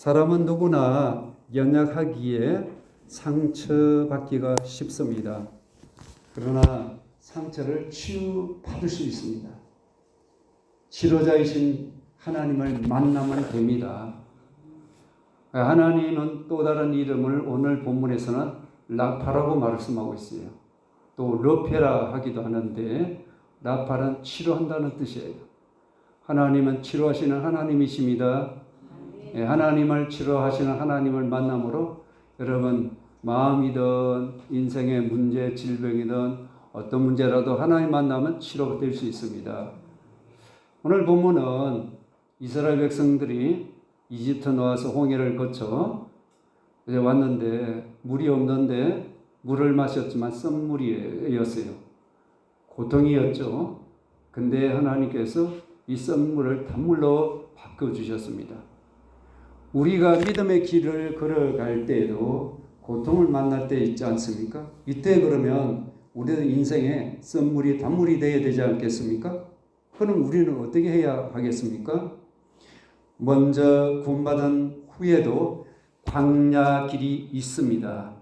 사람은 누구나 연약하기에 상처받기가 쉽습니다. 그러나 상처를 치유받을 수 있습니다. 치료자이신 하나님을 만나면 됩니다. 하나님은 또 다른 이름을 오늘 본문에서는 라파라고 말씀하고 있어요. 또 러페라 하기도 하는데 라파는 치료한다는 뜻이에요. 하나님은 치료하시는 하나님이십니다. 하나님을 치료하시는 하나님을 만남으로 여러분 마음이든 인생의 문제, 질병이든 어떤 문제라도 하나님 만나면 치료가 될 수 있습니다. 오늘 본문은 이스라엘 백성들이 이집트 나와서 홍해를 거쳐 이제 왔는데 물이 없는데 물을 마셨지만 썬물이었어요. 고통이었죠. 근데 하나님께서 이 썬물을 단물로 바꿔주셨습니다. 우리가 믿음의 길을 걸어갈 때에도 고통을 만날 때 있지 않습니까? 이때 그러면 우리의 인생에 썬물이 단물이 되어야 되지 않겠습니까? 그럼 우리는 어떻게 해야 하겠습니까? 먼저 구원받은 후에도 광야 길이 있습니다.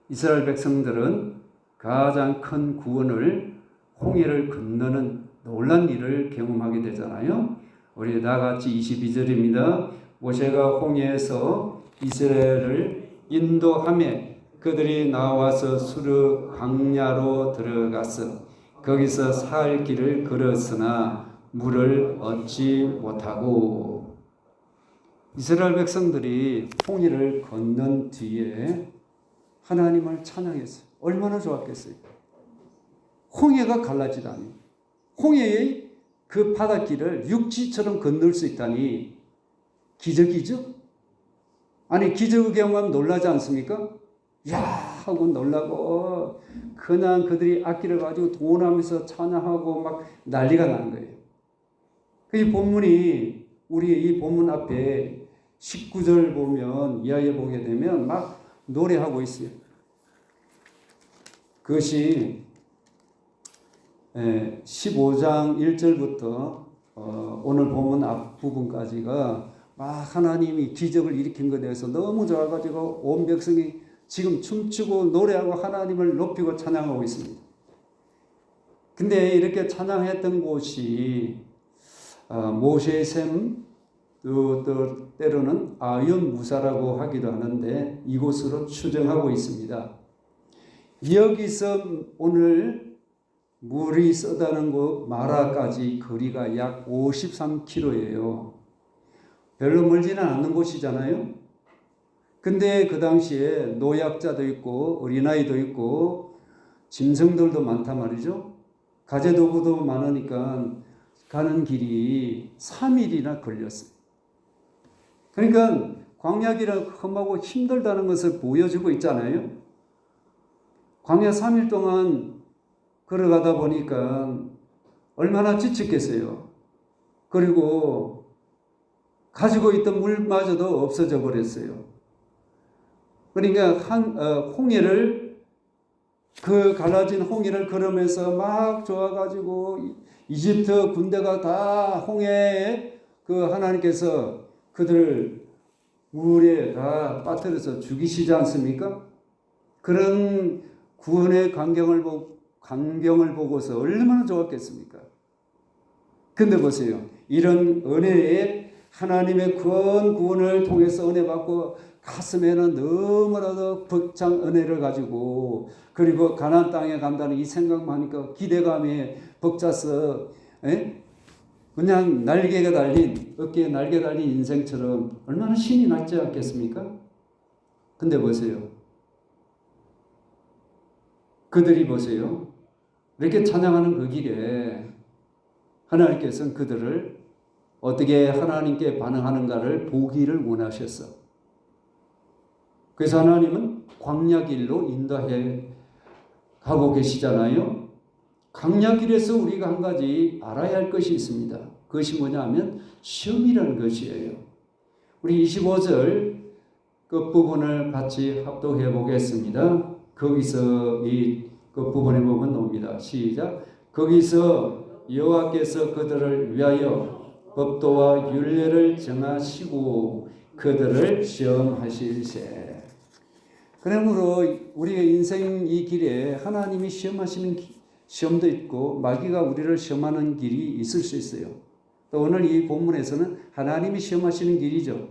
이스라엘 백성들은 가장 큰 구원을 홍해를 건너는 놀란 일을 경험하게 되잖아요. 우리 다같이 22절입니다. 모세가 홍해에서 이스라엘을 인도하며 그들이 나와서 수르 광야로 들어가서 거기서 살 길을 걸었으나 물을 얻지 못하고. 이스라엘 백성들이 홍해를 건넌 뒤에 하나님을 찬양했어요. 얼마나 좋았겠어요. 홍해가 갈라지다니, 홍해의 그 바닷길을 육지처럼 건널 수 있다니 기적이죠? 아니 기적의 경험하면 놀라지 않습니까? 야 하고 놀라고 그냥 그들이 악기를 가지고 도원하면서 찬양하고 막 난리가 나는 거예요. 이 본문이 우리 이 본문 앞에 19절 보면 이하에 보게 되면 막 노래하고 있어요. 그것이 15장 1절부터 오늘 본문 앞부분까지가 막 하나님이 기적을 일으킨 것에 대해서 너무 좋아가지고 온 백성이 지금 춤추고 노래하고 하나님을 높이고 찬양하고 있습니다. 근데 이렇게 찬양했던 곳이 모세의 샘, 또 때로는 아연 무사라고 하기도 하는데 이곳으로 추정하고 있습니다. 여기서 오늘 물이 쏟아는 곳 마라까지 거리가 약 53km예요. 별로 멀지는 않는 곳이잖아요. 근데 그 당시에 노약자도 있고 어린아이도 있고 짐승들도 많단 말이죠. 가재도구도 많으니까 가는 길이 3일이나 걸렸어요. 그러니까 광야길은 험하고 힘들다는 것을 보여주고 있잖아요. 광야 3일 동안 걸어가다 보니까 얼마나 지쳤겠어요. 그리고 가지고 있던 물마저도 없어져 버렸어요. 그러니까 홍해를 그 갈라진 홍해를 걸으면서 막 좋아가지고 이집트 군대가 다 홍해에 그 하나님께서 그들을 물에 다 빠뜨려서 죽이시지 않습니까? 그런 구원의 광경을 보고서 얼마나 좋았겠습니까? 근데 보세요. 이런 은혜에 하나님의 큰 구원을 통해서 은혜 받고 가슴에는 너무나도 벅찬 은혜를 가지고 그리고 가나안 땅에 간다는 이 생각만 하니까 기대감에 벅차서 그냥 날개가 달린 어깨에 날개 달린 인생처럼 얼마나 신이 났지 않겠습니까? 근데 보세요. 그들이 보세요. 이렇게 찬양하는 그 길에 하나님께서는 그들을 어떻게 하나님께 반응하는가를 보기를 원하셨어. 그래서 하나님은 광야길로 인도해 가고 계시잖아요. 광야길에서 우리가 한 가지 알아야 할 것이 있습니다. 그것이 뭐냐면 시험이라는 것이에요. 우리 25절 끝부분을 같이 합독해 보겠습니다. 거기서 이 끝부분에 보면 나옵니다. 시작. 거기서 여호와께서 그들을 위하여 법도와 율례를 정하시고 그들을 시험하실세. 그러므로 우리의 인생 이 길에 하나님이 시험하시는 시험도 있고 마귀가 우리를 시험하는 길이 있을 수 있어요. 또 오늘 이 본문에서는 하나님이 시험하시는 길이죠.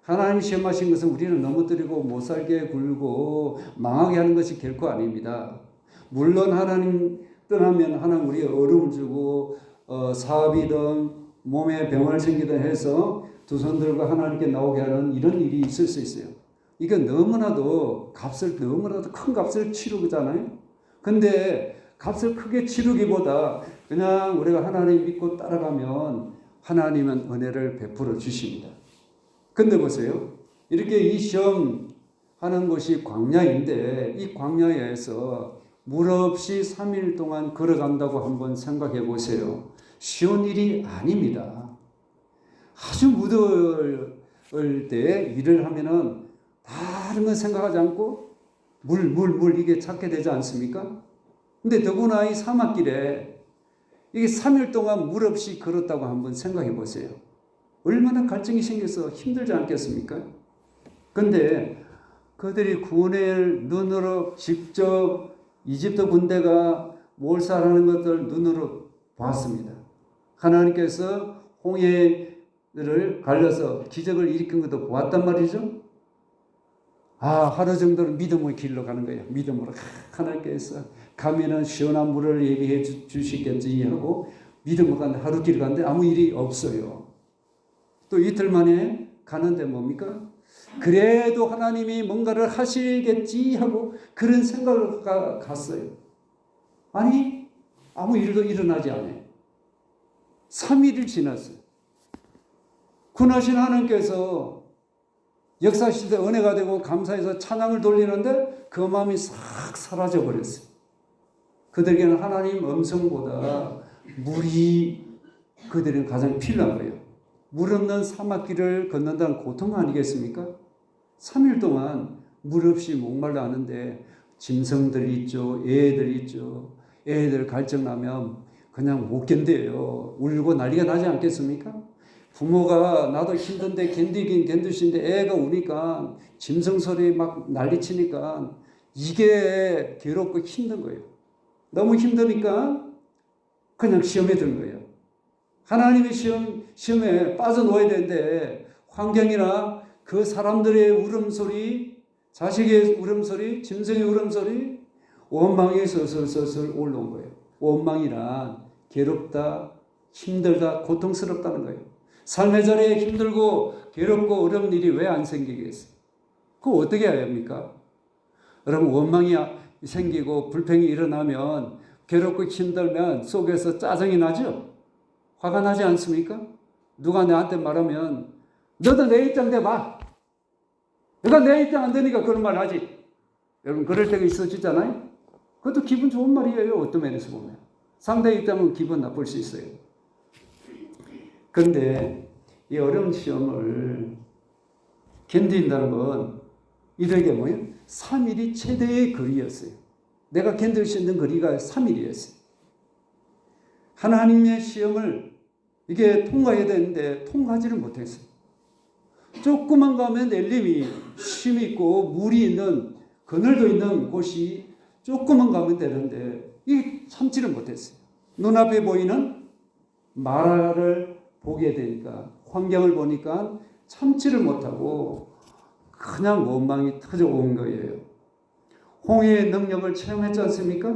하나님이 시험하신 것은 우리는 넘어뜨리고 못 살게 굴고 망하게 하는 것이 결코 아닙니다. 물론 하나님 떠나면 하나님 우리의 어려움을 주고 사업이든 몸에 병을 생기든 해서 두 손 들고 하나님께 나오게 하는 이런 일이 있을 수 있어요. 이게 너무나도 큰 값을 치르잖아요. 근데 값을 크게 치르기보다 그냥 우리가 하나님 믿고 따라가면 하나님은 은혜를 베풀어 주십니다. 근데 보세요. 이렇게 이 시험 하는 곳이 광야인데 이 광야에서 물 없이 3일 동안 걸어간다고 한번 생각해 보세요. 쉬운 일이 아닙니다. 아주 무더울 때 일을 하면은 다른 건 생각하지 않고 물 이게 찾게 되지 않습니까? 근데 더구나 이 사막길에 이게 3일 동안 물 없이 걸었다고 한번 생각해 보세요. 얼마나 갈증이 생겨서 힘들지 않겠습니까? 근데 그들이 구원의 눈으로 직접 이집트 군대가 몰살하는 것을 눈으로 봤습니다. 하나님께서 홍해를 갈려서 기적을 일으킨 것도 보았단 말이죠. 하루 정도는 믿음의 길로 가는 거예요. 믿음으로 하나님께서 가면은 시원한 물을 예비해 주시겠지 하고 믿음으로 가는데 하루 길 가는데 아무 일이 없어요. 또 이틀 만에 가는데 뭡니까? 그래도 하나님이 뭔가를 하시겠지 하고 그런 생각을 갔어요. 아니 아무 일도 일어나지 않아요. 3일이 지났어요. 군하신 하나님께서 역사시대 은혜가 되고 감사해서 찬양을 돌리는데 그 마음이 싹 사라져 버렸어요. 그들에게는 하나님 음성보다 물이 그들은 가장 필요한 거예요. 물 없는 사막길을 걷는다는 고통 아니겠습니까? 3일 동안 물 없이 목말라 하는데 짐승들 있죠. 애들 있죠. 애들 갈증나면 그냥 못 견뎌요. 울고 난리가 나지 않겠습니까? 부모가 나도 힘든데 견디긴 견디신데 애가 우니까 짐승 소리 막 난리치니까 이게 괴롭고 힘든 거예요. 너무 힘드니까 그냥 시험에 드는 거예요. 하나님의 시험에 빠져놓아야 되는데 환경이나 그 사람들의 울음소리, 자식의 울음소리, 짐승의 울음소리, 원망이 서슬서슬 올라온 거예요. 원망이란 괴롭다, 힘들다, 고통스럽다는 거예요. 삶의 자리에 힘들고 괴롭고 어려운 일이 왜 안 생기겠어요? 그거 어떻게 해야 합니까? 여러분 원망이 생기고 불평이 일어나면 괴롭고 힘들면 속에서 짜증이 나죠? 화가 나지 않습니까? 누가 나한테 말하면 너도 내 입장 대봐. 내가 내 입장 안 되니까 그런 말 하지. 여러분 그럴 때가 있어지잖아요. 그것도 기분 좋은 말이에요. 어떤 면에서 보면. 상대 입장은 기분 나쁠 수 있어요. 그런데 이 어려운 시험을 견딘다는 건 이들에게 뭐예요? 3일이 최대의 거리였어요. 내가 견딜 수 있는 거리가 3일이었어요. 하나님의 시험을 이게 통과해야 되는데 통과하지를 못했어요. 조금만 가면 엘림이 쉼 있고 물이 있는 그늘도 있는 곳이 조금만 가면 되는데 이 참지를 못했어요. 눈앞에 보이는 마라를 보게 되니까 환경을 보니까 참지를 못하고 그냥 원망이 터져온 거예요. 홍해의 능력을 체험했지 않습니까?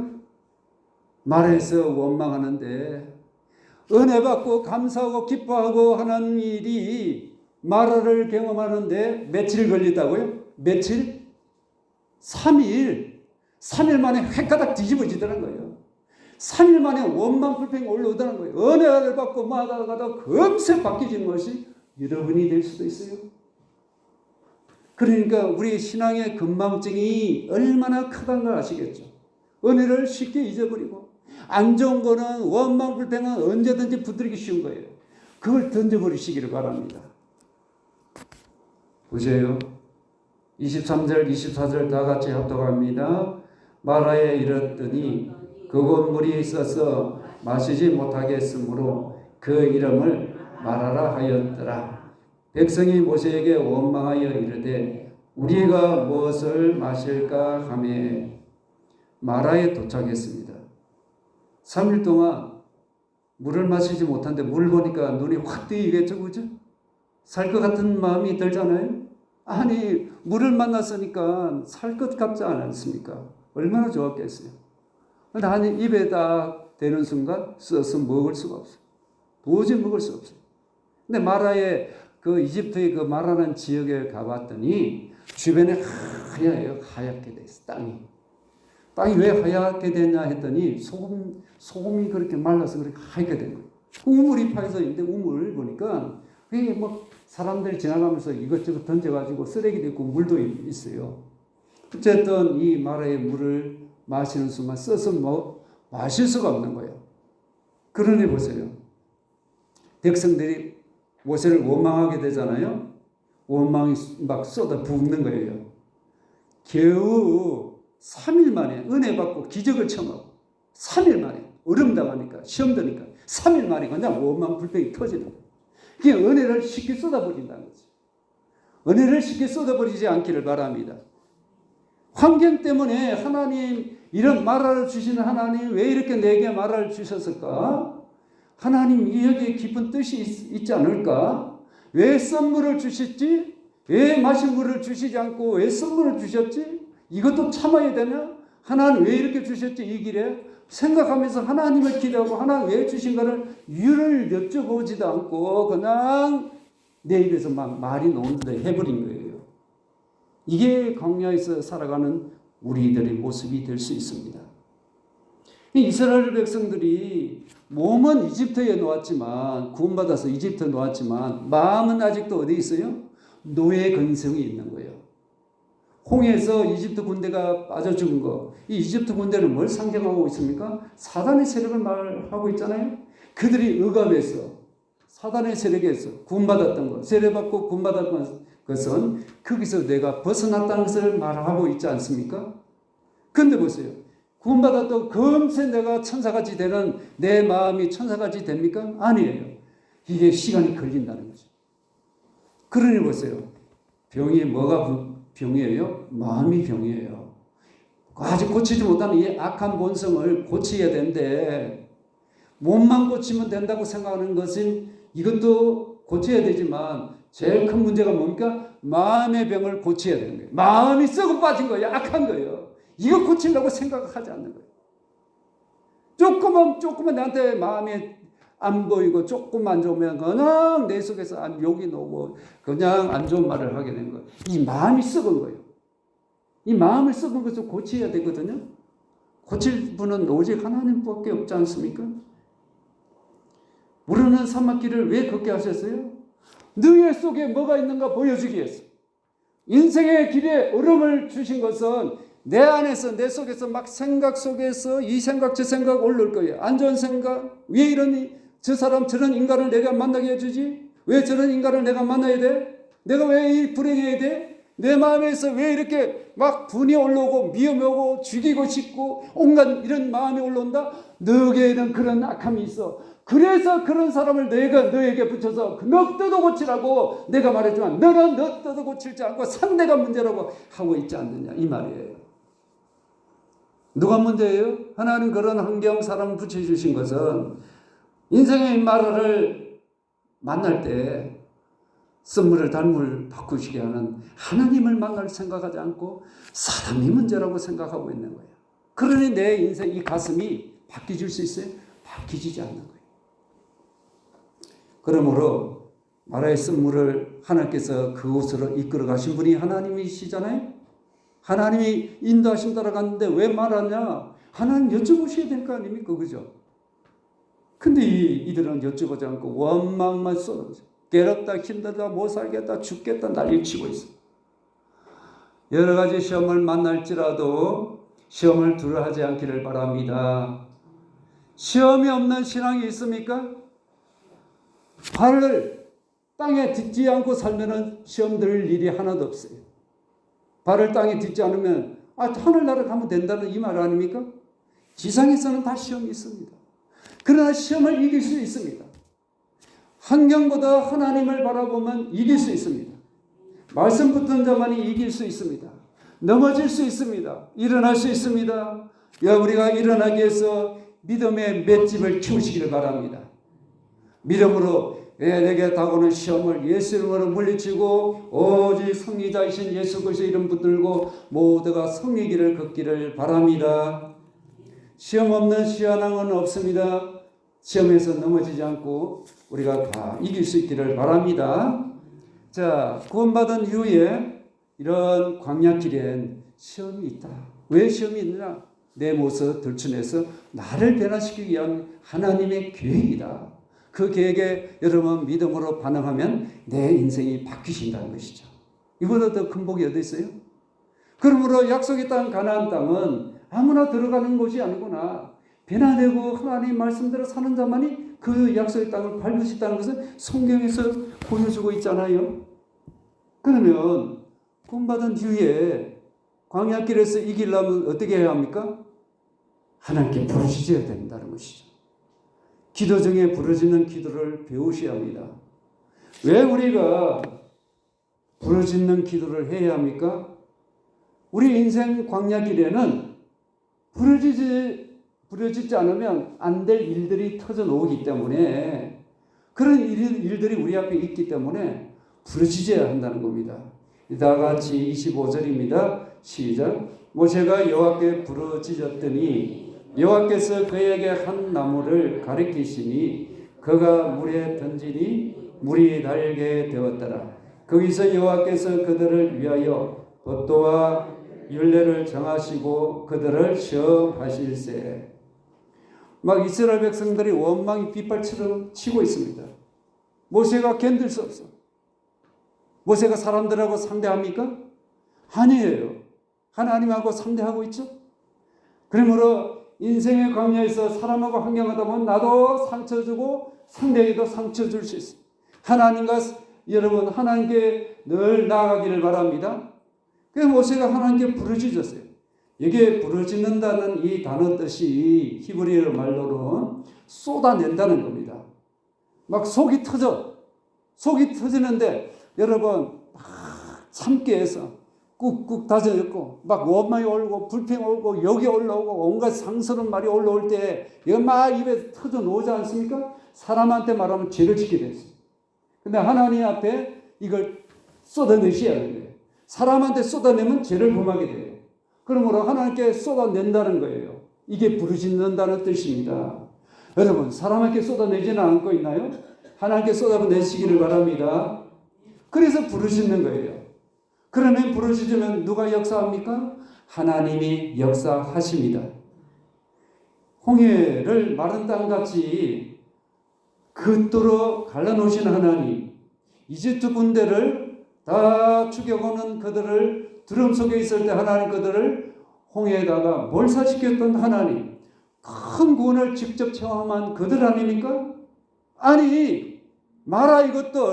말에서 원망하는데 은혜 받고 감사하고 기뻐하고 하는 일이 마라를 경험하는데 며칠 걸렸다고요? 며칠? 3일. 3일 만에 획가닥 뒤집어지더라는 거예요. 3일 만에 원망 불평이 올라오더라는 거예요. 은혜를 받고 마다가다 금세 바뀌어지는 것이 여러분이 될 수도 있어요. 그러니까 우리 신앙의 건망증이 얼마나 크다는 걸 아시겠죠? 은혜를 쉽게 잊어버리고 안 좋은 거는 원망 불평은 언제든지 붙들기 쉬운 거예요. 그걸 던져버리시기를 바랍니다. 보세요. 23절 24절 다 같이 합독합니다. 마라에 이르렀더니 그곳 물이 있어서 마시지 못하겠으므로 그 이름을 마라라 하였더라. 백성이 모세에게 원망하여 이르되 우리가 무엇을 마실까 하며 마라에 도착했습니다. 3일 동안 물을 마시지 못한데 물 보니까 눈이 확 뜨이겠죠, 그죠? 살 것 같은 마음이 들잖아요. 아니 물을 만났으니까 살 것 같지 않습니까? 얼마나 좋았겠어요. 근데 한 입에 딱 대는 순간 써서 먹을 수가 없어요. 도저히 먹을 수 없어요. 근데 마라의 그 이집트의 그 마라는 지역에 가봤더니 주변에 하얘요. 하얗게 돼 있어. 땅이 왜 하얗게 됐냐 했더니 소금이 그렇게 말라서 그렇게 하얗게 된 거예요. 우물이 파여서 있는데 우물 보니까 그게 뭐 사람들이 지나가면서 이것저것 던져가지고 쓰레기도 있고 물도 있어요. 어쨌든 이 마라의 물을 마시는 순간 써서 마실 수가 없는 거예요. 그러니 보세요. 백성들이 모세를 원망하게 되잖아요. 원망이 막 쏟아 붓는 거예요. 겨우 3일 만에 은혜 받고 기적을 청하고 3일 만에 얼음 당하니까 시험 드니까 3일 만에 그냥 원망 불평이 터지는 거예요. 그게 은혜를 쉽게 쏟아버린다는 거죠. 은혜를 쉽게 쏟아버리지 않기를 바랍니다. 환경 때문에 하나님 이런 마라를 주시는 하나님 왜 이렇게 내게 마라를 주셨을까? 하나님 여기에 깊은 뜻이 있지 않을까? 왜 썬물을 주셨지? 왜 마실 물을 주시지 않고 왜 썬물을 주셨지? 이것도 참아야 되냐? 하나님 왜 이렇게 주셨지 이 길에? 생각하면서 하나님을 기도하고 하나님 왜 주신가를 이유를 여쭤보지도 않고 그냥 내 입에서 막 말이 나오는데 해버린 거예요. 이게 광야에서 살아가는 우리들의 모습이 될 수 있습니다. 이스라엘 백성들이 몸은 이집트에 놓았지만 구원받아서 이집트에 놓았지만 마음은 아직도 어디 있어요? 노예 근성이 있는 거예요. 홍해에서 이집트 군대가 빠져 죽은 거, 이 이집트 군대는 뭘 상징하고 있습니까? 사단의 세력을 말하고 있잖아요. 그들이 억압해서 사단의 세력에서 구원받았던 것, 세례받고 구원받았던 것은 거기서 내가 벗어났다는 것을 말하고 있지 않습니까? 그런데 보세요. 구원받았다고 금세 내가 천사같이 되는 내 마음이 천사같이 됩니까? 아니에요. 이게 시간이 걸린다는 거죠. 그러니 보세요. 병이 뭐가 병이에요? 마음이 병이에요. 아직 고치지 못하는 이 악한 본성을 고쳐야 되는데 몸만 고치면 된다고 생각하는 것은 이것도 고쳐야 되지만 제일 큰 문제가 뭡니까? 마음의 병을 고쳐야 되는 거예요. 마음이 썩어 빠진 거예요. 악한 거예요. 이거 고치려고 생각하지 않는 거예요. 조금만 나한테 마음이 안 보이고 조금 안 좋으면 그냥 내 속에서 욕이 나오고 그냥 안 좋은 말을 하게 되는 거예요. 이 마음이 썩은 거예요. 이 마음을 썩은 것을 고쳐야 되거든요. 고칠 분은 오직 하나님밖에 없지 않습니까? 우리는 사막길을 왜 걷게 하셨어요? 너희 속에 뭐가 있는가 보여주기 위해서. 인생의 길에 얼음을 주신 것은 내 안에서 내 속에서 막 생각 속에서 이 생각 저 생각 올라올 거예요. 안 좋은 생각. 왜 이러니? 저 사람 저런 인간을 내가 만나게 해주지? 왜 저런 인간을 내가 만나야 돼? 내가 왜 이 불행해야 돼? 내 마음에서 왜 이렇게 막 분이 올라오고 미움이 오고 죽이고 싶고 온갖 이런 마음이 올라온다? 너에게는 그런 악함이 있어. 그래서 그런 사람을 내가 너에게 붙여서 너 뜯어 고치라고 내가 말했지만 너는 너 뜯어 고칠지 않고 상대가 문제라고 하고 있지 않느냐 이 말이에요. 누가 문제예요? 하나님 그런 환경 사람을 붙여주신 것은 인생의 마라를 만날 때 선물을 단물 바꾸시게 하는 하나님을 만날 생각하지 않고 사람이 문제라고 생각하고 있는 거예요. 그러니 내 인생 이 가슴이 바뀌어질 수 있어요? 바뀌지 않는 거예요. 그러므로 마라의 선물을 하나님께서 그곳으로 이끌어 가신 분이 하나님이시잖아요. 하나님이 인도하심 따라갔는데 왜 말하냐? 하나님 여쭤보셔야 될 거 아닙니까? 그죠? 근데 이들은 여쭤보지 않고 원망만 쏟아져. 괴롭다, 힘들다, 못 살겠다, 죽겠다 난리치고 있어. 여러 가지 시험을 만날지라도 시험을 두려워하지 않기를 바랍니다. 시험이 없는 신앙이 있습니까? 발을 땅에 딛지 않고 살면 시험 들 일이 하나도 없어요. 발을 땅에 딛지 않으면 하늘나라 가면 된다는 이 말 아닙니까? 지상에서는 다 시험이 있습니다. 그러나 시험을 이길 수 있습니다. 환경보다 하나님을 바라보면 이길 수 있습니다. 말씀 붙은 자만이 이길 수 있습니다. 넘어질 수 있습니다. 일어날 수 있습니다. 우리가 일어나기 위해서 믿음의 맷집을 키우시기를 바랍니다. 믿음으로 내게 다가오는 시험을 예수 이름으로 물리치고 오직 승리자이신 예수 그리스도의 이름 붙들고 모두가 승리길을 걷기를 바랍니다. 시험 없는 시한왕은 없습니다. 시험에서 넘어지지 않고 우리가 다 이길 수 있기를 바랍니다. 자, 구원받은 이후에 이런 광야길엔 시험이 있다. 왜 시험이 있느냐? 내 모습 들춰내서 나를 변화시키기 위한 하나님의 계획이다. 그 계획에 여러분 믿음으로 반응하면 내 인생이 바뀌신다는 것이죠. 이보다 더 큰 복이 어디 있어요? 그러므로 약속의 땅 가나안 땅은 아무나 들어가는 곳이 아니구나. 변화되고 하나님 말씀대로 사는 자만이 그 약속의 땅을 밟을 수 있다는 것을 성경에서 보여주고 있잖아요. 그러면 구원받은 뒤에 광야길에서 이기려면 어떻게 해야 합니까? 하나님께 부르짖어야 된다는 것이죠. 기도 중에 부르짖는 기도를 배우셔야 합니다. 왜 우리가 부르짖는 기도를 해야 합니까? 우리 인생 광야길에는 부르짖지 않으면 안 될 일들이 터져 나오기 때문에 그런 일들이 우리 앞에 있기 때문에 부르짖어야 한다는 겁니다. 다 같이 25절입니다. 시작. 모세가 여호와께 부르짖었더니 여호와께서 그에게 한 나무를 가리키시니 그가 물에 던지니 물이 달게 되었더라. 거기서 여호와께서 그들을 위하여 법도와 율례를 정하시고 그들을 시험하실세. 막 이스라엘 백성들이 원망이 빗발처럼 치고 있습니다. 모세가 견딜 수 없어. 모세가 사람들하고 상대합니까? 아니에요. 하나님하고 상대하고 있죠. 그러므로 인생의 광야에서 사람하고 환경하다 보면 나도 상처 주고 상대에게도 상처 줄 수 있어요. 하나님과 여러분 하나님께 늘 나아가기를 바랍니다. 그래서 모세가 하나님께 부르짖었어요. 이게 부르짖는다는 이 단어 뜻이 히브리어 말로는 쏟아낸다는 겁니다. 막 속이 터지는데 여러분 막 참게 해서 꾹꾹 다져있고 막 원망이 올고 불평이 올고 욕이 올라오고 온갖 상스러운 말이 올라올 때 이거 막 입에 터져 놓지 않습니까? 사람한테 말하면 죄를 짓게 됐어요. 근데 하나님 앞에 이걸 쏟아내셔야 하는 거예요. 사람한테 쏟아내면 죄를 범하게 돼요. 그러므로 하나님께 쏟아낸다는 거예요. 이게 부르짖는다는 뜻입니다. 여러분 사람에게 쏟아내지는 않고 있나요? 하나님께 쏟아내시기를 바랍니다. 그래서 부르짖는 거예요. 그러면 부르짖으면 누가 역사합니까? 하나님이 역사하십니다. 홍해를 마른 땅같이 긋도록 갈라놓으신 하나님, 이집트 군대를 다 죽여오는 그들을 두름 속에 있을 때 하나님 그들을 홍해에다가 몰살시켰던 하나님, 큰 구원을 직접 체험한 그들 아닙니까? 아니 마라 이것도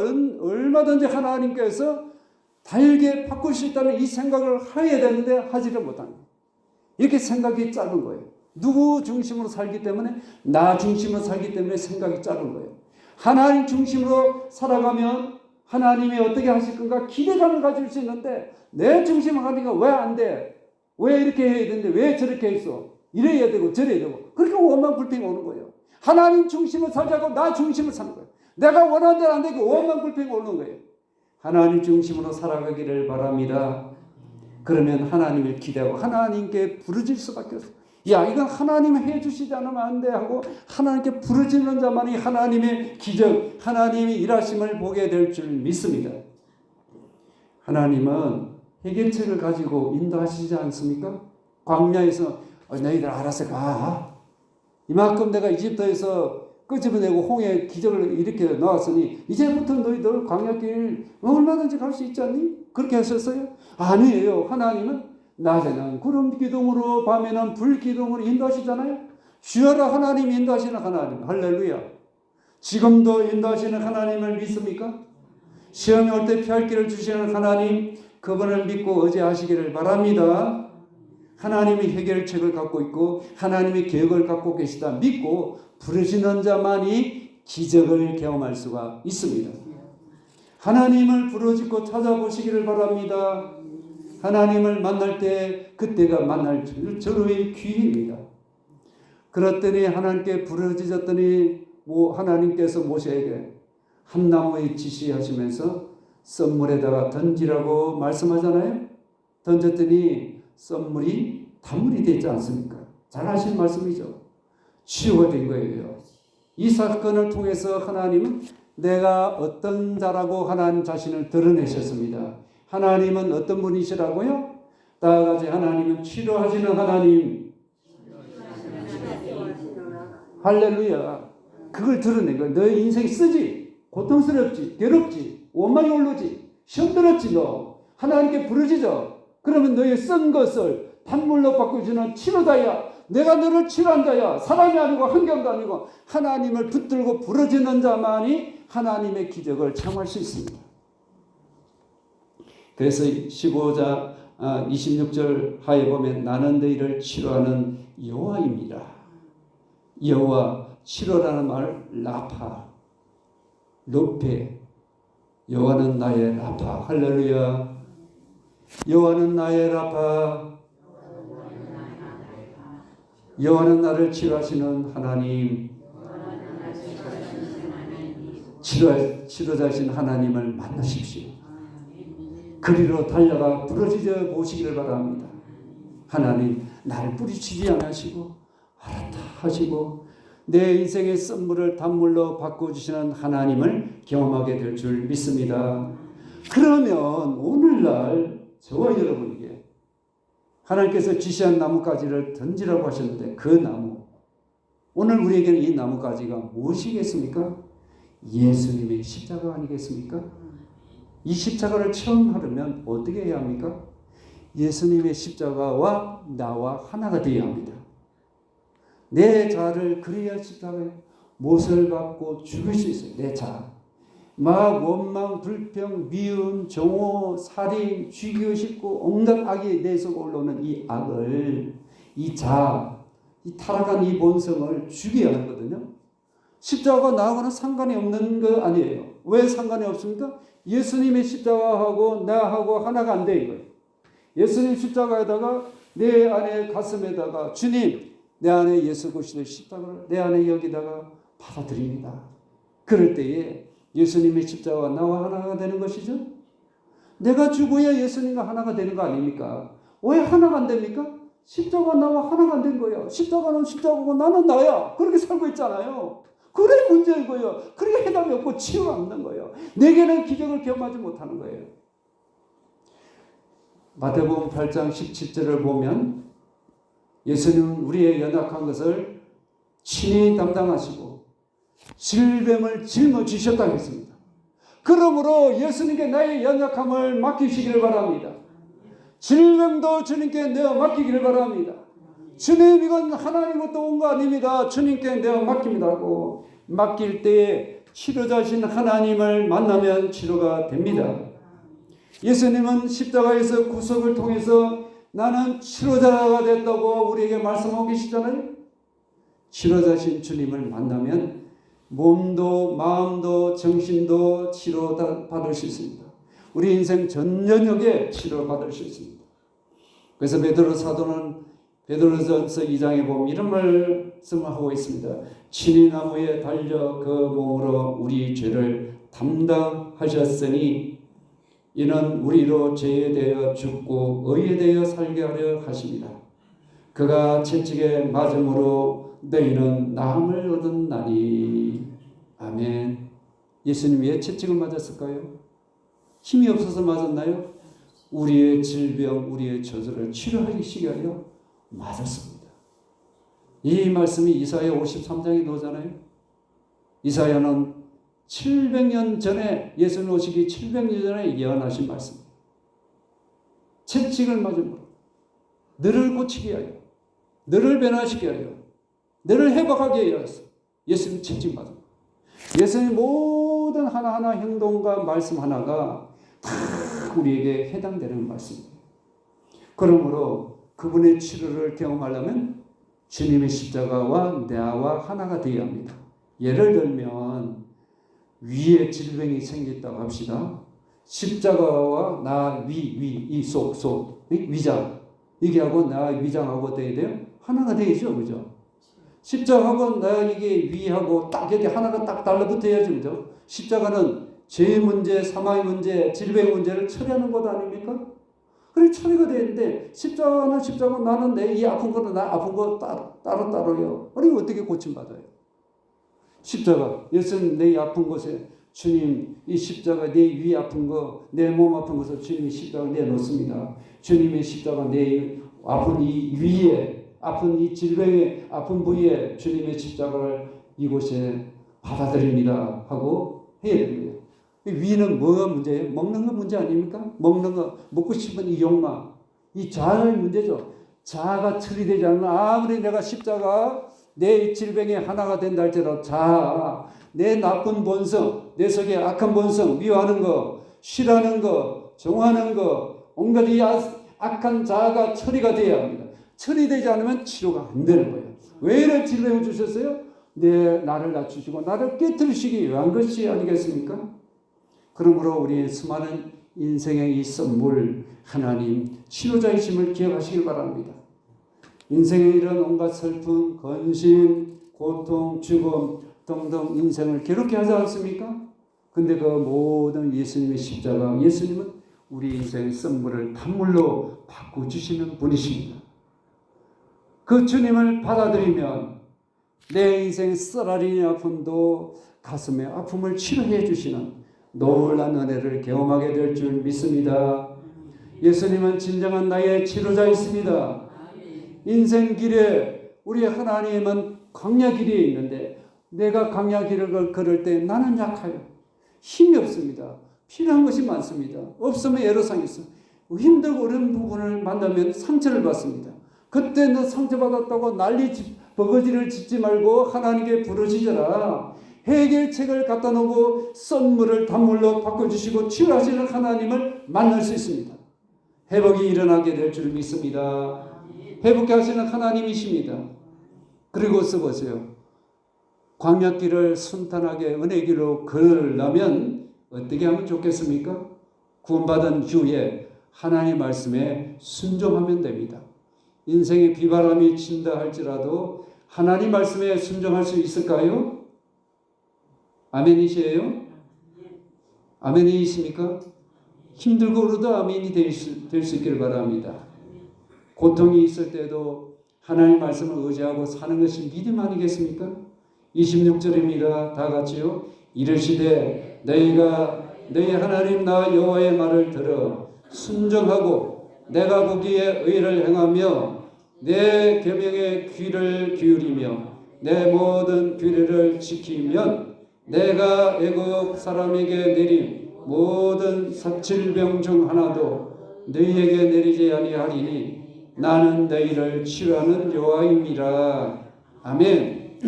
얼마든지 하나님께서 달게 바꿀 수 있다는 이 생각을 해야 되는데 하지를 못한 거예요. 이렇게 생각이 짧은 거예요. 누구 중심으로 살기 때문에 나 중심으로 살기 때문에 생각이 짧은 거예요. 하나님 중심으로 살아가면 하나님이 어떻게 하실 건가 기대감을 가질 수 있는데 내 중심으로 가니까 왜 안 돼? 왜 이렇게 해야 되는데 왜 저렇게 했어? 이래야 되고 저래야 되고 그렇게 원망 불평이 오는 거예요. 하나님 중심으로 살자고 나 중심으로 사는 거예요. 내가 원하는 대로 안 되고 원망 불평이 오는 거예요. 하나님 중심으로 살아가기를 바랍니다. 그러면 하나님을 기대하고 하나님께 부르짖을 수밖에 없어요. 야 이건 하나님 해주시지 않으면 안 돼 하고 하나님께 부르짖는 자만이 하나님의 기적, 하나님이 일하심을 보게 될 줄 믿습니다. 하나님은 해결책을 가지고 인도하시지 않습니까? 광야에서 너희들 알아서 가. 이만큼 내가 이집트에서 끄집어내고 홍해 기적을 일으켜 놓았으니 이제부터 너희들 광야길 얼마든지 갈 수 있지 않니? 그렇게 하셨어요? 아니에요. 하나님은 낮에는 구름 기둥으로 밤에는 불 기둥으로 인도하시잖아요. 쉬어라 하나님 인도하시는 하나님. 할렐루야. 지금도 인도하시는 하나님을 믿습니까? 시험이 올 때 피할 길을 주시는 하나님 그분을 믿고 의지하시기를 바랍니다. 하나님이 해결책을 갖고 있고 하나님이 계획을 갖고 계시다 믿고 부르짖는 자만이 기적을 경험할 수가 있습니다. 하나님을 부르짖고 찾아보시기를 바랍니다. 하나님을 만날 때 그때가 만날 절호의 기회입니다. 그랬더니 하나님께 부르짖었더니 하나님께서 모세에게 한 나무에 지시하시면서 썬물에다가 던지라고 말씀하잖아요. 던졌더니 썬물이 단물이 되지 않습니까? 잘 하신 말씀이죠. 치유가 된 거예요. 이 사건을 통해서 하나님은 내가 어떤 자라고 하나님 자신을 드러내셨습니다. 하나님은 어떤 분이시라고요? 다같이 하나님은 치료하시는 하나님. 할렐루야. 그걸 드러낸 거예요. 너의 인생이 쓰지, 고통스럽지, 괴롭지, 원망이 오르지, 시험 들었지 너. 하나님께 부르짖어. 그러면 너의 쓴 것을 단물로 바꾸시는 치료자야. 내가 너를 치료한 자야. 사람이 아니고 환경도 아니고 하나님을 붙들고 부르짖는 자만이 하나님의 기적을 체험할 수 있습니다. 그래서 15장 26절 하에 보면 나는 너희를 치료하는 여호와입니다. 여호와, 치료라는 말 라파, 로페. 여호와는 나의 라파. 할렐루야. 여호와는 나의 라파. 여호와는 나를 치료하시는 하나님. 치료자신 하나님을 만나십시오. 그리로 달려가 부르짖어 보시기를 바랍니다. 하나님, 날 뿌리치지 않으시고 알았다 하시고 내 인생의 썬물을 단물로 바꿔주시는 하나님을 경험하게 될 줄 믿습니다. 그러면 오늘날 저와 여러분에게 하나님께서 지시한 나뭇가지를 던지라고 하셨는데 그 나무, 오늘 우리에게는 이 나뭇가지가 무엇이겠습니까? 예수님의 십자가 아니겠습니까? 이 십자가를 체험하려면 어떻게 해야 합니까? 예수님의 십자가와 나와 하나가 되어야 합니다. 내 자아를 그래야 십자가에 못을 받고 죽을 수 있어요. 내 자아. 막 원망, 불평, 미움, 정오, 살인, 죽이고 싶고 온갖 악이 내 속에 올라오는 이 악을, 이 자아, 이 타락한 이 본성을 죽여야 하거든요. 십자가가 나하고는 상관이 없는 거 아니에요. 왜 상관이 없습니까? 예수님의 십자가하고 나하고 하나가 안 돼 이거예요. 예수님 십자가에다가 내 안에 가슴에다가 주님, 내 안에 예수 그리스도의 십자가를 내 안에 여기다가 받아들입니다. 그럴 때에 예수님의 십자가가 나와 하나가 되는 것이죠. 내가 죽어야 예수님과 하나가 되는 거 아닙니까? 왜 하나가 안 됩니까? 십자가 나와 하나가 안 된 거예요. 십자가는 십자가고 나는 나야. 그렇게 살고 있잖아요. 그래 문제인 거예요. 그렇게 해답이 없고 치유가 없는 거예요. 내게는 기적을 경험하지 못하는 거예요. 마태복음 8장 17절을 보면 예수님은 우리의 연약한 것을 친히 담당하시고 질병을 짊어지셨다고 했습니다. 그러므로 예수님께 나의 연약함을 맡기시기를 바랍니다. 질병도 주님께 내어 맡기기를 바랍니다. 주님, 이건 하나님부터 온 거 아닙니다. 주님께 내어 맡깁니다고 맡길 때에 치료자신 하나님을 만나면 치료가 됩니다. 예수님은 십자가에서 구속을 통해서 나는 치료자가 됐다고 우리에게 말씀하고 계시잖아요. 치료자신 주님을 만나면 몸도 마음도 정신도 치료받을 수 있습니다. 우리 인생 전 영역에 치료받을 수 있습니다. 그래서 베드로 사도는 베드로전서 2장에 보면 이런 말씀을 하고 있습니다. 친히 나무에 달려 그 몸으로 우리 죄를 담당하셨으니 이는 우리로 죄에 대하여 죽고 의에 대하여 살게 하려 하십니다. 그가 채찍에 맞음으로 너희는 나음을 얻었나니. 아멘. 예수님 왜 채찍을 맞았을까요? 힘이 없어서 맞았나요? 우리의 질병, 우리의 저주를 치료하기 위하여 맞았습니다. 이 말씀이 이사야 53장에 나오잖아요. 이사야는 700년 전에, 예수님 오시기 700년 전에 예언하신 말씀입니다. 채찍을 맞음으로 너를 고치게 하여, 너를 변화시키게 하여, 너를 회복하게 하여 예수님 채찍 맞음으로. 예수님 모든 하나하나 행동과 말씀 하나가 다 우리에게 해당되는 말씀입니다. 그러므로 그분의 치료를 경험하려면 주님의 십자가와 나와 하나가 되어야 합니다. 예를 들면 위에 질병이 생겼다고 합시다. 십자가와 나 이 속, 위장. 이게 하고 나 위장하고 어떻게 돼요? 하나가 되죠. 그죠? 십자가하고 나 이게 위하고 딱 이렇게 하나가 딱 달라붙어야죠. 그죠? 십자가는 죄 문제, 사망의 문제, 질병 문제를 처리하는 것 아닙니까? 그래 처리가 되는데 십자가는 십자가 나는 내 이 아픈 거는 나 아픈 거 따로요. 아니 어떻게 고침받아요? 십자가 예수님 내 아픈 곳에 주님 이 십자가 내 위 아픈 거 내 몸 아픈 것을 주님이 십자가 내놓습니다. 주님의 십자가 내 아픈 이 위에 아픈 이 질병의 아픈 부위에 주님의 십자가를 이곳에 받아들입니다 하고 해야 됩니다. 위는 뭐가 문제예요? 먹는 거 문제 아닙니까? 먹는 거 먹고 싶은 이 욕망 이 자아의 문제죠. 자아가 처리되지 않으면 아무리 내가 십자가 내 질병의 하나가 된다 할지라도 자아 내 나쁜 본성 내 속에 악한 본성 미워하는 거 싫어하는 거 정하는 거 온갖 이 악한 자아가 처리가 돼야 합니다. 처리되지 않으면 치료가 안 되는 거예요. 왜 이런 질병을 주셨어요? 나를 낮추시고 나를 깨뜨리시기 위한 것이 아니겠습니까? 그러므로 우리 수많은 인생의 이 선물 하나님 치료자이심을 기억하시길 바랍니다. 인생의 이런 온갖 슬픔, 근심, 고통, 죽음 등등 인생을 괴롭게 하지 않습니까? 근데 그 모든 예수님의 십자가 예수님은 우리 인생의 선물을 단물로 바꿔주시는 분이십니다. 그 주님을 받아들이면 내 인생의 쓰라린 아픔도 가슴의 아픔을 치료해 주시는 놀란 은혜를 경험하게 될 줄 믿습니다. 예수님은 진정한 나의 치료자이십니다. 인생 길에 우리 하나님은 광야 길에 있는데 내가 광야 길을 걸을 때 나는 약하여 힘이 없습니다. 필요한 것이 많습니다. 없으면 애로사항이 있어. 힘들고 어려운 부분을 만나면 상처를 받습니다. 그때 너 상처받았다고 버거지를 짓지 말고 하나님께 부르짖어라. 해결책을 갖다 놓고 선물을 단물로 바꿔주시고 치유하시는 하나님을 만날 수 있습니다. 회복이 일어나게 될 줄 믿습니다. 회복케 하시는 하나님이십니다. 그리고 써보세요. 광야길을 순탄하게 은혜길로 걸으려면 어떻게 하면 좋겠습니까? 구원받은 후에 하나님의 말씀에 순종하면 됩니다. 인생에 비바람이 친다 할지라도 하나님 말씀에 순종할 수 있을까요? 아멘이시에요? 아멘이십니까? 힘들고 그러도 아멘이 될 수 있기를 바랍니다. 고통이 있을 때도 하나님 말씀을 의지하고 사는 것이 믿음 아니겠습니까? 26절입니다. 다 같이요. 이르시되 너희가 너희 하나님 나 여호와의 말을 들어 순종하고 내가 보기에 의를 행하며 내 계명에 귀를 기울이며 내 모든 규례를 지키면 내가 애굽 사람에게 내린 모든 질병 중 하나도 너희에게 내리지 아니하리니 나는 너희를 치유하는 여호와임이라. 아멘.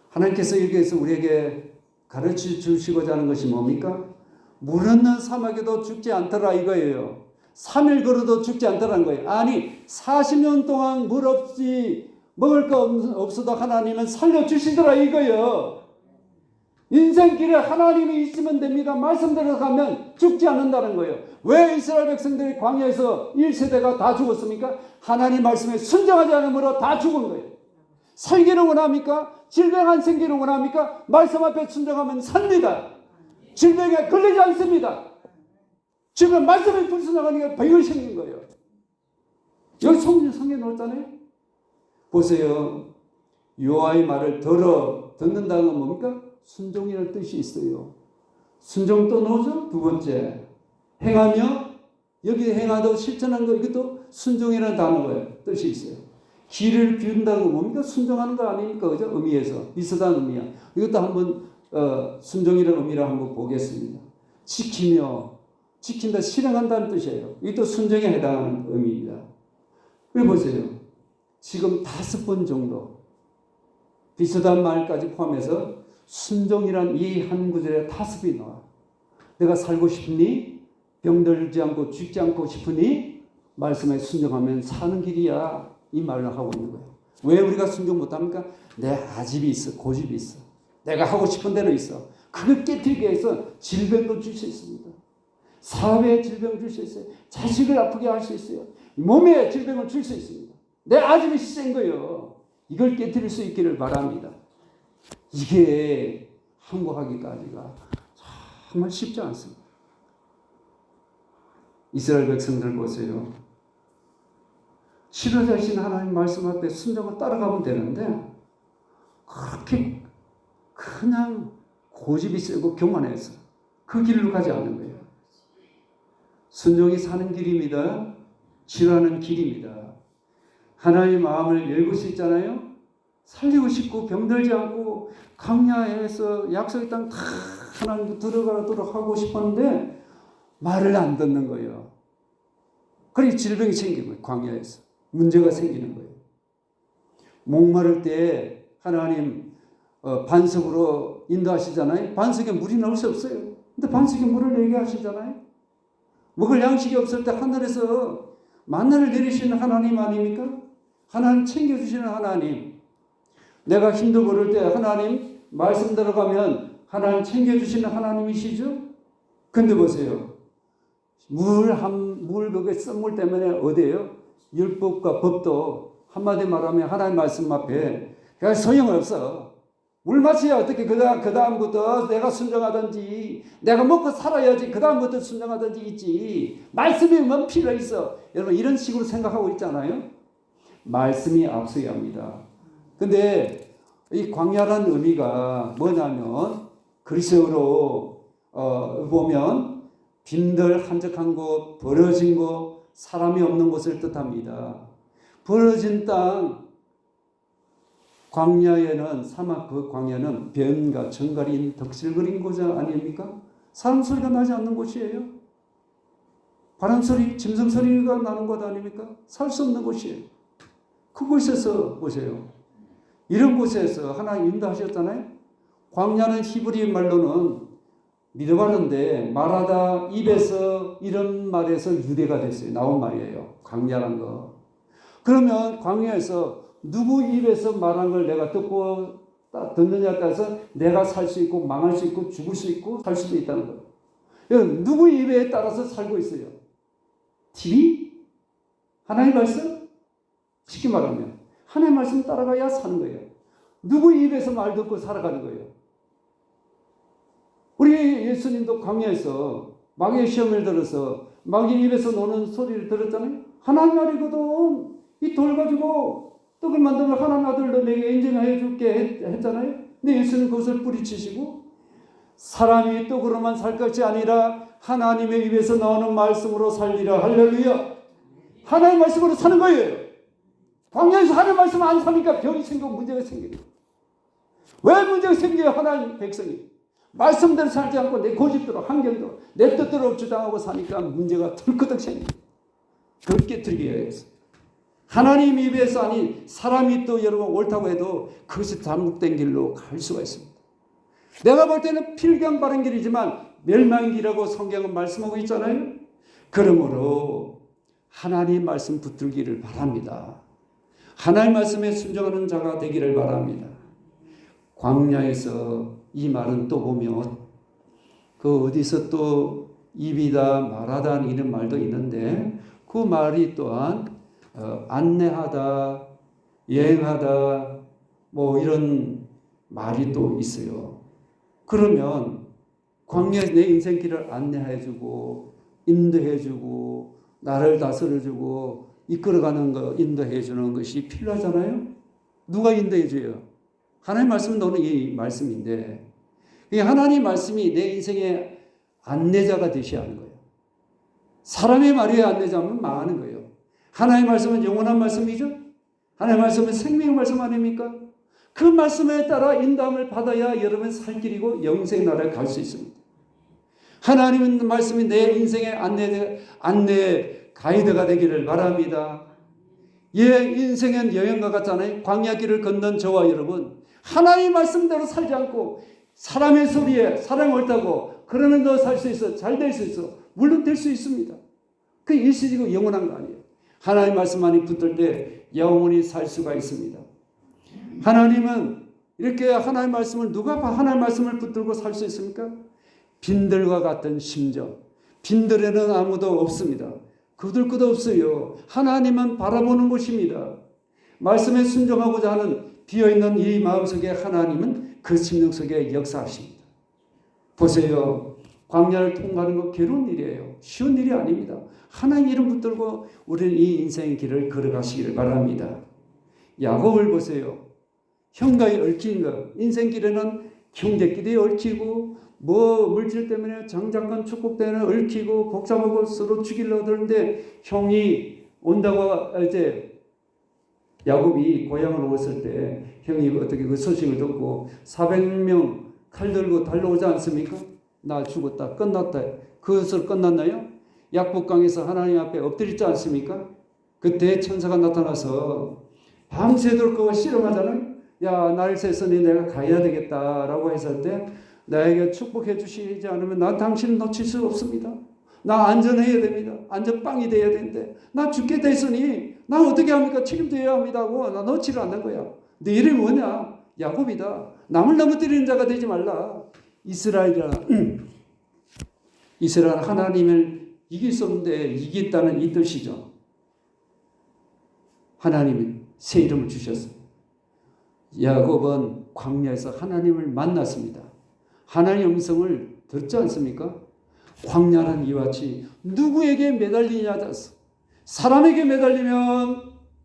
하나님께서 여기에서 우리에게 가르쳐 주시고자 하는 것이 뭡니까? 물 없는 사막에도 죽지 않더라 이거예요. 3일 걸어도 죽지 않더라는 거예요. 아니 40년 동안 물 없이 먹을 거 없어도 하나님은 살려주시더라 이거예요. 인생길에 하나님이 있으면 됩니다. 말씀대로 가면 죽지 않는다는 거예요. 왜 이스라엘 백성들이 광야에서 1세대가 다 죽었습니까? 하나님 말씀에 순종하지 않으므로 다 죽은 거예요. 살기를 원합니까? 질병 안 생기를 원합니까? 말씀 앞에 순종하면 삽니다. 질병에 걸리지 않습니다. 지금 말씀에 불순종하니까 병이 생긴 거예요. 여기 성경에 넣었잖아요. 보세요. 여호와의 말을 듣는다는 건 뭡니까? 순종이라는 뜻이 있어요. 순종 또 넣어줘. 두 번째 행하며 여기 행하도 실천한 거 이것도 순종이라는 단어예요. 뜻이 있어요. 귀를 기울인다는 건 뭡니까? 순종하는 거 아닙니까? 그죠? 의미에서 비슷한 의미야. 이것도 한번 순종이라는 의미를 한번 보겠습니다. 지킨다, 실행한다는 뜻이에요. 이것도 순종에 해당하는 의미입니다. 여기 보세요. 지금 5번 정도 비슷한 말까지 포함해서 순종이란 이 한 구절에 5번 나와. 내가 살고 싶니? 병들지 않고 죽지 않고 싶으니? 말씀에 순종하면 사는 길이야. 이 말을 하고 있는 거예요. 왜 우리가 순종 못합니까? 내 아집이 있어, 고집이 있어. 내가 하고 싶은 대로 있어. 그걸 깨뜨리기 위해서 질병도 줄 수 있습니다. 사회에 질병을 줄 수 있어요. 자식을 아프게 할 수 있어요. 몸에 질병을 줄 수 있습니다. 내 아집이 센 거예요. 이걸 깨뜨릴 수 있기를 바랍니다. 이게 항복하기까지가 정말 쉽지 않습니다. 이스라엘 백성들 보세요. 치료자신 하나님 말씀할 때 순종을 따라가면 되는데 그렇게 그냥 고집이 세고 교만해서 그 길로 가지 않는 거예요. 순종이 사는 길입니다. 치료하는 길입니다. 하나님의 마음을 열고 수 있잖아요. 살리고 싶고 병들지 않고 광야에서 약속의 땅 다 하나님 들어가도록 하고 싶었는데 말을 안 듣는 거예요. 그러니 질병이 생기는 거예요. 광야에서 문제가 생기는 거예요. 목마를 때 하나님 반석으로 인도하시잖아요. 반석에 물이 나올 수 없어요. 근데 반석에 물을 내게 하시잖아요. 먹을 양식이 없을 때 하늘에서 만나를 내리시는 하나님 아닙니까? 하나님 챙겨주시는 하나님. 내가 힘들고 그럴 때 하나님 말씀 들어가면 하나님 챙겨주시는 하나님이시죠? 근데 보세요. 물 그게 쓴물 때문에 어디에요? 율법과 법도 한마디 말하면 하나님 말씀 앞에 그냥 소용없어. 물 마셔야 어떻게 그 다음부터 내가 순종하든지 내가 먹고 살아야지 그 다음부터 순종하든지 있지. 말씀이 뭐 필요 있어. 여러분 이런 식으로 생각하고 있잖아요. 말씀이 앞서야 합니다. 근데 이 광야라는 의미가 뭐냐면 그리스어로 보면 빈들 한적한 곳, 벌어진 곳, 사람이 없는 곳을 뜻합니다. 벌어진 땅, 광야에는 사막 그 광야는 변과 정갈인 덕실거린 곳 아닙니까? 사람 소리가 나지 않는 곳이에요. 바람 소리, 짐승 소리가 나는 곳 아닙니까? 살 수 없는 곳이에요. 그곳에서 보세요. 이런 곳에서 하나님 인도하셨잖아요. 광야는 히브리 말로는 믿어봤는데 말하다 입에서 이런 말에서 유대가 됐어요. 나온 말이에요. 광야란 거. 그러면 광야에서 누구 입에서 말한 걸 내가 듣느냐에 따라서 내가 살 수 있고 망할 수 있고 죽을 수 있고 살 수도 있다는 거예요. 누구 입에 따라서 살고 있어요. TV? 하나님 말씀? 쉽게 말하면 하나님 말씀 따라가야 사는 거예요. 누구 입에서 말 듣고 살아가는 거예요. 우리 예수님도 광야에서 마귀의 시험을 들어서 마귀 입에서 노는 소리를 들었잖아요. 하나님 말이거든. 이 돌 가지고 떡을 만들면 하나님 아들로 내게 인정해 줄게 했잖아요. 근데 예수님 그것을 뿌리치시고 사람이 떡으로만 살 것이 아니라 하나님의 입에서 나오는 말씀으로 살리라. 할렐루야. 하나님의 말씀으로 사는 거예요. 광야에서 하나님의 말씀 안 사니까 병이 생기고 문제가 생겨요. 왜 문제가 생겨요? 하나님 백성이. 말씀대로 살지 않고 내 고집대로 환경대로 내 뜻대로 주장하고 사니까 문제가 덜커덕 생겨요. 그렇게 들게 해서 하나님 입에서 아닌 사람이 또 여러분 옳다고 해도 그것이 잘못된 길로 갈 수가 있습니다. 내가 볼 때는 필경 바른 길이지만 멸망의 길이라고 성경은 말씀하고 있잖아요. 그러므로 하나님 말씀 붙들기를 바랍니다. 하나님 말씀에 순종하는 자가 되기를 바랍니다. 광야에서 이 말은 또 보면 그 어디서 또 입이다 말하다 이런 말도 있는데 그 말이 또한 안내하다 여행하다 뭐 이런 말이 또 있어요. 그러면 광야에 내 인생길을 안내해주고 인도해주고 나를 다스려주고 이끌어가는 거 인도해주는 것이 필요하잖아요. 누가 인도해줘요? 하나님 말씀은 너는 이 말씀인데 하나님 말씀이 내 인생의 안내자가 되셔야 하는 거예요. 사람의 말이 안내자면 망하는 거예요. 하나님 말씀은 영원한 말씀이죠. 하나님 말씀은 생명의 말씀 아닙니까? 그 말씀에 따라 인도함을 받아야 여러분 살 길이고 영생의 나라에 갈 수 있습니다. 하나님의 말씀이 내 인생의 안내 가이드가 되기를 바랍니다. 인생은 여행과 같잖아요. 광야길을 걷는 저와 여러분 하나님의 말씀대로 살지 않고 사람의 소리에 사람이 옳다고 그러면 너 살 수 있어. 잘 될 수 있어. 물론 될 수 있습니다. 그게 일시적이고 영원한 거 아니에요. 하나님 말씀만이 붙들 때 영원히 살 수가 있습니다. 하나님은 이렇게 하나님 말씀을 누가 하나님 말씀을 붙들고 살 수 있습니까? 빈들과 같은 심정. 빈들에는 아무도 없습니다. 그들 것도 없어요. 하나님은 바라보는 곳입니다. 말씀에 순종하고자 하는 비어있는 이 마음속에 하나님은 그 심령 속에 역사하십니다. 보세요. 광야를 통과하는 거 괴로운 일이에요. 쉬운 일이 아닙니다. 하나님 이름 붙들고 우리는 이 인생의 길을 걸어가시기를 바랍니다. 야곱을 보세요. 형가에 얽힌 것. 인생길에는 형제끼리 얽히고 물질 때문에 장자권 축복 때문에 얽히고 복잡하고 서로 죽이려고 하는데 형이 온다고 이제 야곱이 고향으로 왔을 때 형이 어떻게 그 소식을 듣고 400명 칼 들고 달려오지 않습니까? 나 죽었다. 끝났다. 그것을 끝났나요? 약복강에서 하나님 앞에 엎드리지 않습니까? 그때 천사가 나타나서 밤새도록 그거 실험하잖아요. 야, 날 셌으니 내가 가야 되겠다라고 했을 때 나에게 축복해 주시지 않으면 난 당신을 놓칠 수 없습니다. 나 안전해야 됩니다. 안전빵이 돼야 되는데 나 죽게 됐으니 나 어떻게 합니까? 책임져야 합니다 하고 나 놓지를 않는 거야. 내 이름이 뭐냐? 야곱이다. 남을 넘어뜨리는 자가 되지 말라. 이스라엘 하나님을 이길 수 없는데 이겼다는 이 뜻이죠. 하나님이 새 이름을 주셨어요. 야곱은 광야에서 하나님을 만났습니다. 하나님의 음성을 듣지 않습니까? 광야는 이와 같이 누구에게 매달리냐. 사람에게 매달리면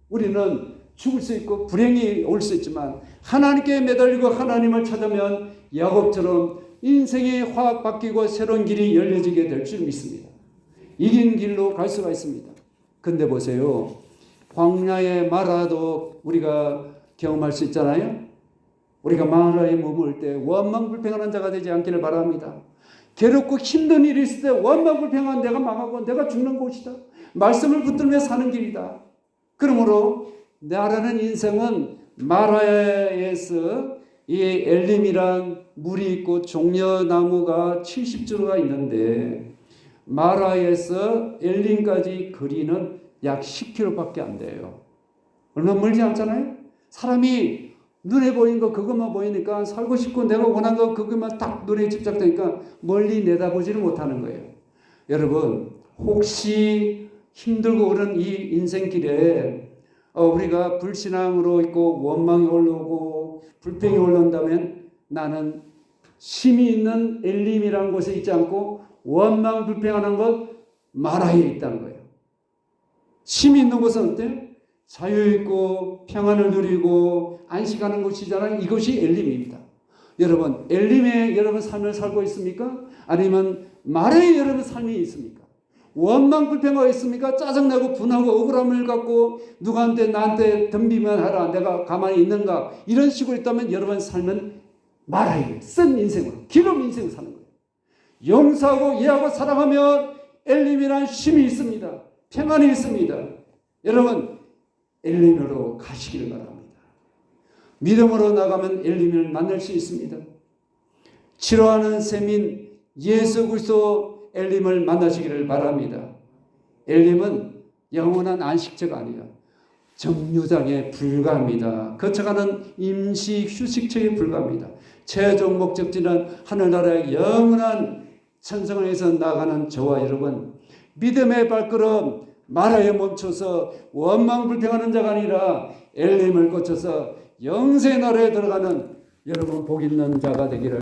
우리는 죽을 수 있고 불행이 올 수 있지만 하나님께 매달리고 하나님을 찾으면 야곱처럼 인생이 확 바뀌고 새로운 길이 열려지게 될 줄 믿습니다. 이긴 길로 갈 수가 있습니다. 근데 보세요. 광야의 마라도 우리가 경험할 수 있잖아요. 우리가 마라에 머물 때 원망불평하는 자가 되지 않기를 바랍니다. 괴롭고 힘든 일이 있을 때 원망불평한 내가 망하고 내가 죽는 곳이다. 말씀을 붙들며 사는 길이다. 그러므로 나라는 인생은 마라에서 이 엘림이란 물이 있고 종려나무가 70주가 있는데 마라에서 엘림까지 거리는 약 10km밖에 안 돼요. 얼마 멀지 않잖아요. 사람이 눈에 보이는 거 그것만 보이니까 살고 싶고 내가 원하는 거 그것만 딱 눈에 집착되니까 멀리 내다보지를 못하는 거예요. 여러분 혹시 힘들고 오른 이 인생길에 우리가 불신앙으로 있고 원망이 올라오고 불평이 올라온다면 나는 심이 있는 엘림이라는 곳에 있지 않고 원망 불평하는 것 마라에 있다는 거예요. 심이 있는 곳은 어때요? 자유있고 평안을 누리고 안식하는 곳이잖아요. 이것이 엘림입니다. 여러분 엘림에 여러분 삶을 살고 있습니까? 아니면 마라에 여러분 삶이 있습니까? 원망 불평하고 있습니까? 짜증나고 분하고 억울함을 갖고 누구한테 나한테 덤비면 하라 내가 가만히 있는가 이런 식으로 있다면 여러분 삶은 마라에 쓴 인생으로 기름 인생을 사는 거예요. 용서하고 이해하고 사랑하면 엘림이라는 쉼이 있습니다. 평안이 있습니다. 여러분 엘림으로 가시기를 바랍니다. 믿음으로 나가면 엘림을 만날 수 있습니다. 치료하는 셈인 예수 그리스도 엘림을 만나시기를 바랍니다. 엘림은 영원한 안식처가 아니라 정류장에 불과합니다. 거쳐가는 임시 휴식처에 불과합니다. 최종 목적지는 하늘나라의 영원한 천성에서 나가는 저와 여러분 믿음의 발걸음 마라에 멈춰서 원망불평하는 자가 아니라 엘림을 거쳐서 영생 나라에 들어가는 여러분 복 있는 자가 되기를